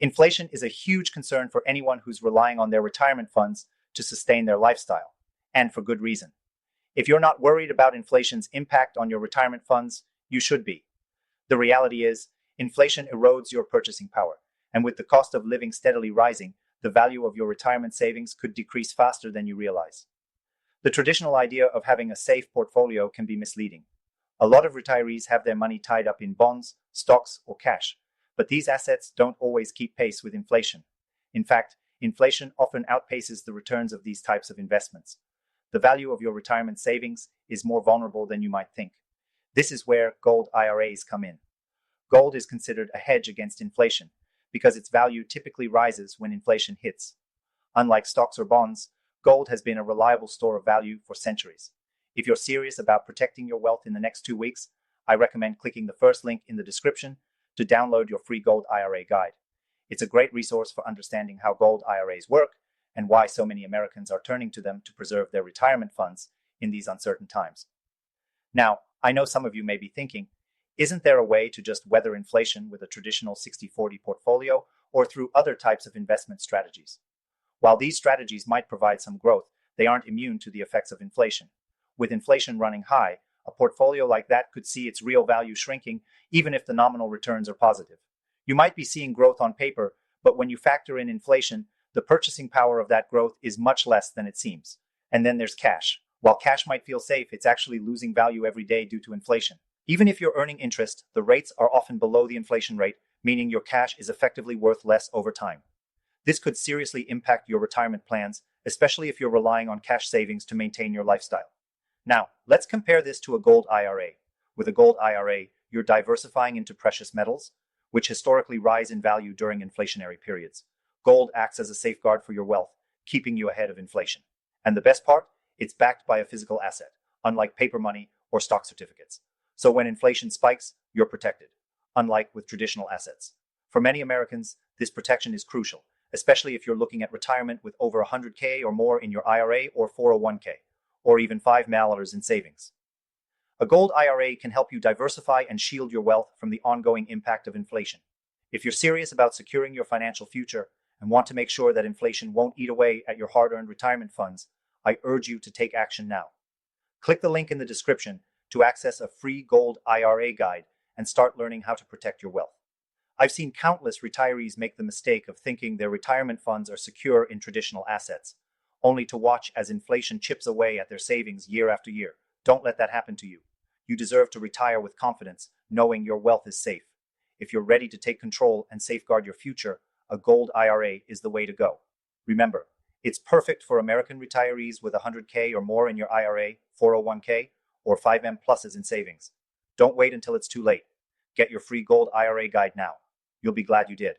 Inflation is a huge concern for anyone who's relying on their retirement funds to sustain their lifestyle, and for good reason. If you're not worried about inflation's impact on your retirement funds, you should be. The reality is, inflation erodes your purchasing power, and with the cost of living steadily rising, the value of your retirement savings could decrease faster than you realize. The traditional idea of having a safe portfolio can be misleading. A lot of retirees have their money tied up in bonds, stocks, or cash, but these assets don't always keep pace with inflation. In fact, inflation often outpaces the returns of these types of investments. The value of your retirement savings is more vulnerable than you might think. This is where gold IRAs come in. Gold is considered a hedge against inflation because its value typically rises when inflation hits. Unlike stocks or bonds, gold has been a reliable store of value for centuries. If you're serious about protecting your wealth in the next 2 weeks, I recommend clicking the first link in the description to download your free gold IRA guide. It's a great resource for understanding how gold IRAs work and why so many Americans are turning to them to preserve their retirement funds in these uncertain times. Now, I know some of you may be thinking, isn't there a way to just weather inflation with a traditional 60-40 portfolio or through other types of investment strategies? While these strategies might provide some growth, they aren't immune to the effects of inflation. With inflation running high, a portfolio like that could see its real value shrinking even if the nominal returns are positive. You might be seeing growth on paper, but when you factor in inflation, the purchasing power of that growth is much less than it seems. And then there's cash. While cash might feel safe, it's actually losing value every day due to inflation. Even if you're earning interest, the rates are often below the inflation rate, meaning your cash is effectively worth less over time. This could seriously impact your retirement plans, especially if you're relying on cash savings to maintain your lifestyle. Now, let's compare this to a gold IRA. With a gold IRA, you're diversifying into precious metals, which historically rise in value during inflationary periods. Gold acts as a safeguard for your wealth, keeping you ahead of inflation. And the best part? It's backed by a physical asset, unlike paper money or stock certificates. So when inflation spikes, you're protected, unlike with traditional assets. For many Americans, this protection is crucial, especially if you're looking at retirement with over $100K or more in your IRA or 401K, or even $5 in savings. A gold IRA can help you diversify and shield your wealth from the ongoing impact of inflation. If you're serious about securing your financial future and want to make sure that inflation won't eat away at your hard-earned retirement funds, I urge you to take action now. Click the link in the description to access a free gold IRA guide and start learning how to protect your wealth. I've seen countless retirees make the mistake of thinking their retirement funds are secure in traditional assets, only to watch as inflation chips away at their savings year after year. Don't let that happen to you. You deserve to retire with confidence, knowing your wealth is safe. If you're ready to take control and safeguard your future, a gold IRA is the way to go. Remember, it's perfect for American retirees with $100K or more in your IRA, 401K, or 5M pluses in savings. Don't wait until it's too late. Get your free gold IRA guide now. You'll be glad you did.